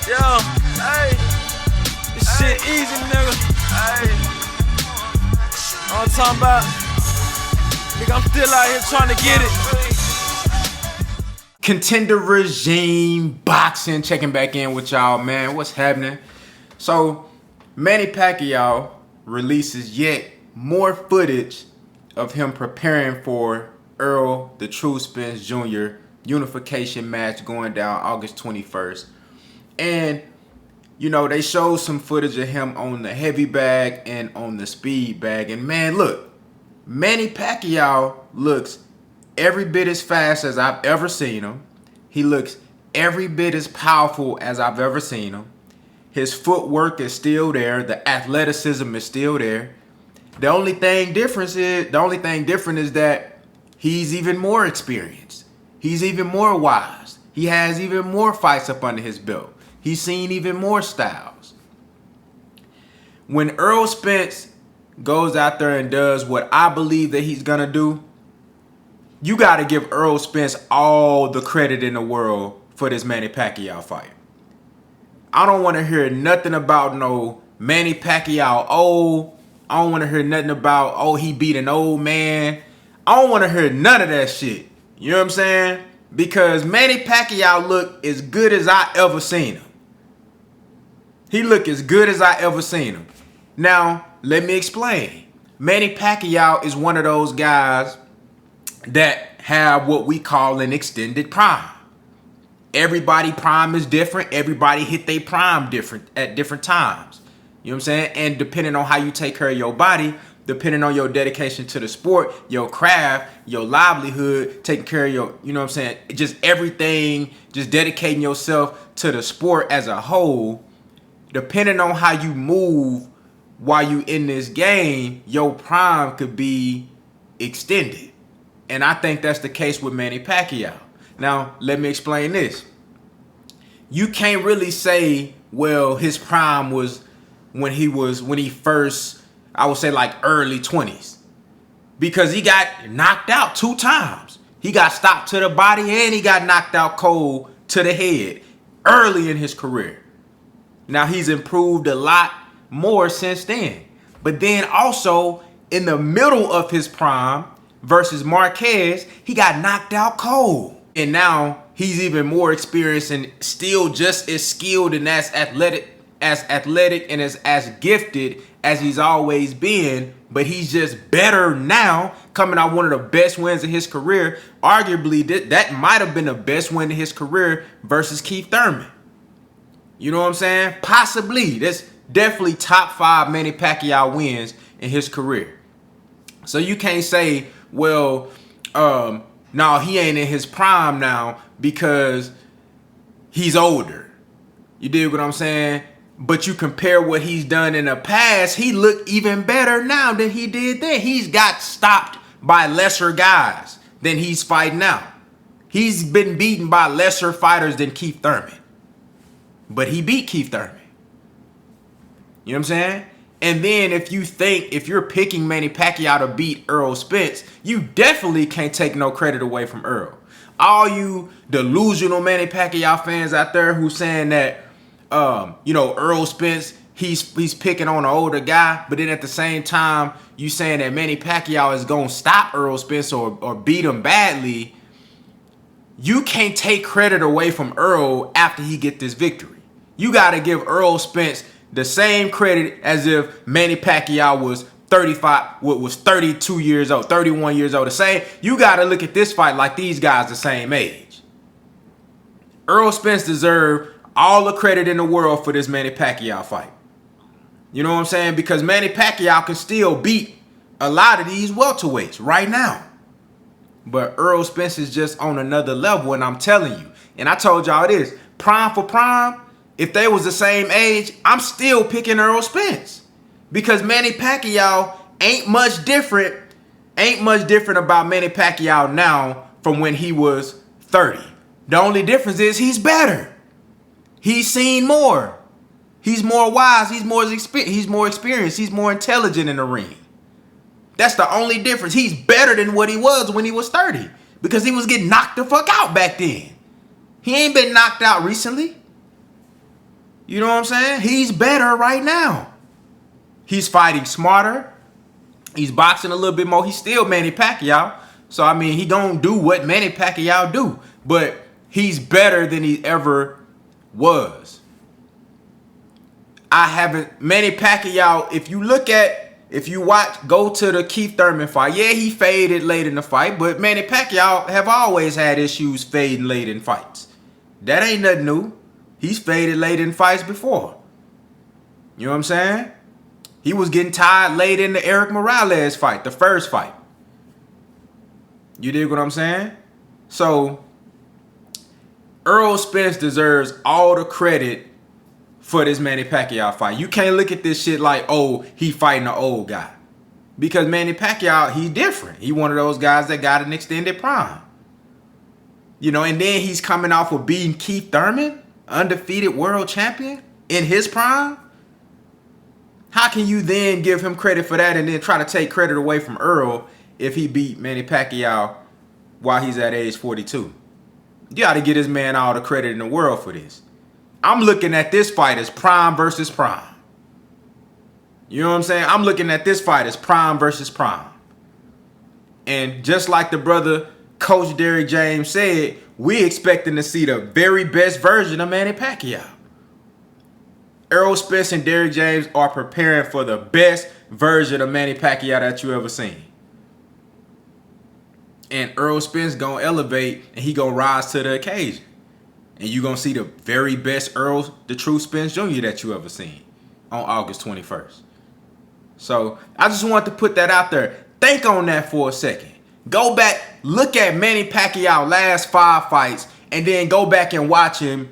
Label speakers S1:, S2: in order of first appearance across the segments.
S1: Yo, hey, this shit easy, nigga. Hey, all I'm talking about, nigga, I'm still out here trying to get it.
S2: Contender Regime Boxing, checking back in with y'all, man. What's happening? So, Manny Pacquiao releases yet more footage of him preparing for Errol the True Spence Jr. unification match going down August 21st. And, you know, they showed some footage of him on the heavy bag and on the speed bag. And, man, look, Manny Pacquiao looks every bit as fast as I've ever seen him. He looks every bit as powerful as I've ever seen him. His footwork is still there. The athleticism is still there. The only thing different is that he's even more experienced. He's even more wise. He has even more fights up under his belt. He's seen even more styles. When Errol Spence goes out there and does what I believe that he's gonna do, you got to give Errol Spence all the credit in the world for this Manny Pacquiao fight. I don't want to hear nothing about no Manny Pacquiao old. I don't want to hear nothing about, oh, he beat an old man. I don't want to hear none of that shit. You know what I'm saying? Because Manny Pacquiao look as good as I ever seen him. He look as good as I ever seen him. Now, let me explain. Manny Pacquiao is one of those guys that have what we call an extended prime. Everybody prime is different. Everybody hit their prime different at different times. You know what I'm saying? And depending on how you take care of your body, depending on your dedication to the sport, your craft, your livelihood, taking care of your, you know what I'm saying, just everything, just dedicating yourself to the sport as a whole, depending on how you move while you in this game, your prime could be extended. And I think that's the case with Manny Pacquiao. Now, let me explain this. You can't really say, well, his prime was when he first, I would say like early 20s. Because he got knocked out 2 times. He got stopped to the body and he got knocked out cold to the head early in his career. Now, he's improved a lot more since then. But then also, in the middle of his prime versus Marquez, he got knocked out cold. And now, he's even more experienced and still just as skilled and as athletic and as gifted as he's always been. But he's just better now, coming out one of the best wins of his career. Arguably, that might have been the best win of his career versus Keith Thurman. You know what I'm saying? Possibly. That's definitely top 5 Manny Pacquiao wins in his career. So you can't say, well, no, he ain't in his prime now because he's older. You dig what I'm saying? But you compare what he's done in the past, he looked even better now than he did then. He's got stopped by lesser guys than he's fighting now. He's been beaten by lesser fighters than Keith Thurman. But he beat Keith Thurman. You know what I'm saying? And then if you're picking Manny Pacquiao to beat Errol Spence, you definitely can't take no credit away from Errol. All you delusional Manny Pacquiao fans out there who saying that, you know, Errol Spence, he's picking on an older guy, but then at the same time, you saying that Manny Pacquiao is going to stop Errol Spence or beat him badly, you can't take credit away from Errol after he get this victory. You got to give Errol Spence the same credit as if Manny Pacquiao was 32 years old, 31 years old. The same. You got to look at this fight like these guys the same age. Errol Spence deserved all the credit in the world for this Manny Pacquiao fight. You know what I'm saying? Because Manny Pacquiao can still beat a lot of these welterweights right now. But Errol Spence is just on another level, and I'm telling you. And I told y'all this. Prime for prime, if they was the same age, I'm still picking Errol Spence. Because Manny Pacquiao ain't much different about Manny Pacquiao now from when he was 30. The only difference is he's better. He's seen more. He's more wise. He's more experienced. He's more intelligent in the ring. That's the only difference. He's better than what he was when he was 30. Because he was getting knocked the fuck out back then. He ain't been knocked out recently. You know what I'm saying? He's better right now. He's fighting smarter. He's boxing a little bit more. He's still Manny Pacquiao. So, I mean, he gonna do what Manny Pacquiao do. But he's better than he ever was. Manny Pacquiao, if you watch, go to the Keith Thurman fight. Yeah, he faded late in the fight, but Manny Pacquiao have always had issues fading late in fights. That ain't nothing new. He's faded late in fights before. You know what I'm saying? He was getting tired late in the Eric Morales fight, the first fight. You dig what I'm saying? So, Errol Spence deserves all the credit for this Manny Pacquiao fight. You can't look at this shit like, oh, he fighting an old guy. Because Manny Pacquiao, he's different. He one of those guys that got an extended prime. You know, and then he's coming off of beating Keith Thurman, undefeated world champion, in his prime. How can you then give him credit for that and then try to take credit away from Errol if he beat Manny Pacquiao while he's at age 42? You got to give this man all the credit in the world for this. I'm looking at this fight as prime versus prime. You know what I'm saying? I'm looking at this fight as prime versus prime. And just like the brother Coach Derrick James said, we expecting to see the very best version of Manny Pacquiao. Errol Spence and Derrick James are preparing for the best version of Manny Pacquiao that you ever seen. And Errol Spence gonna elevate and he gonna rise to the occasion. And you gonna see the very best Errol, the true Spence Jr. that you ever seen on August 21st. So I just wanted to put that out there. Think on that for a second. Go back, look at Manny Pacquiao last 5 fights, and then go back and watch him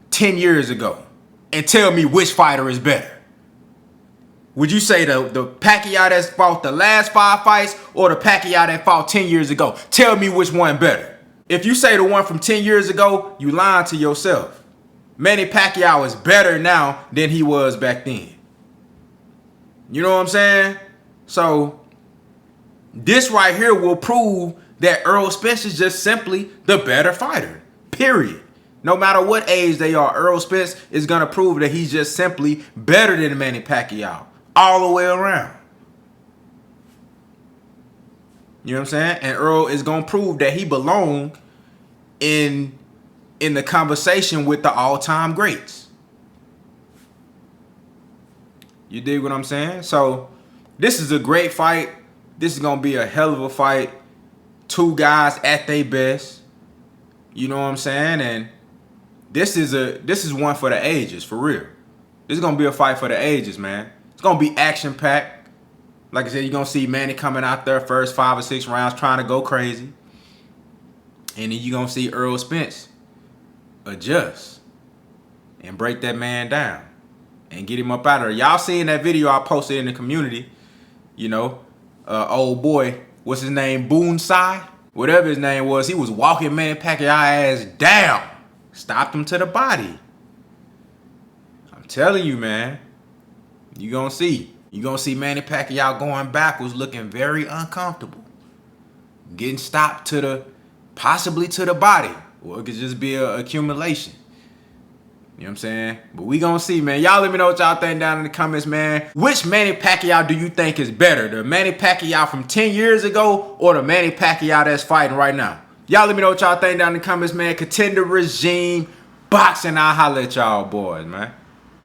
S2: 10 years ago. And tell me which fighter is better. Would you say the Pacquiao that's fought the last 5 fights or the Pacquiao that fought 10 years ago? Tell me which one better. If you say the one from 10 years ago, you lying to yourself. Manny Pacquiao is better now than he was back then. You know what I'm saying? So this right here will prove that Errol Spence is just simply the better fighter. Period. No matter what age they are, Errol Spence is going to prove that he's just simply better than Manny Pacquiao all the way around. You know what I'm saying? And Errol is going to prove that he belongs in the conversation with the all-time greats. You dig what I'm saying? So this is a great fight. This is going to be a hell of a fight. 2 guys at their best. You know what I'm saying? And this is one for the ages, for real. This is going to be a fight for the ages, man. It's going to be action-packed. Like I said, you're going to see Manny coming out there first 5 or 6 rounds trying to go crazy. And then you're going to see Errol Spence adjust and break that man down and get him up out of there. Y'all seen that video I posted in the community. You know, old boy, what's his name? Boonsai? Whatever his name was, he was walking Manny Pacquiao ass down. Stopped him to the body. I'm telling you, man. You're going to see. You're going to see Manny Pacquiao going backwards looking very uncomfortable. Getting stopped to the, possibly to the body. Or it could just be an accumulation. You know what I'm saying? But we going to see, man. Y'all let me know what y'all think down in the comments, man. Which Manny Pacquiao do you think is better? The Manny Pacquiao from 10 years ago or the Manny Pacquiao that's fighting right now? Y'all let me know what y'all think down in the comments, man. Contender regime, boxing. I'll holler at y'all boys, man.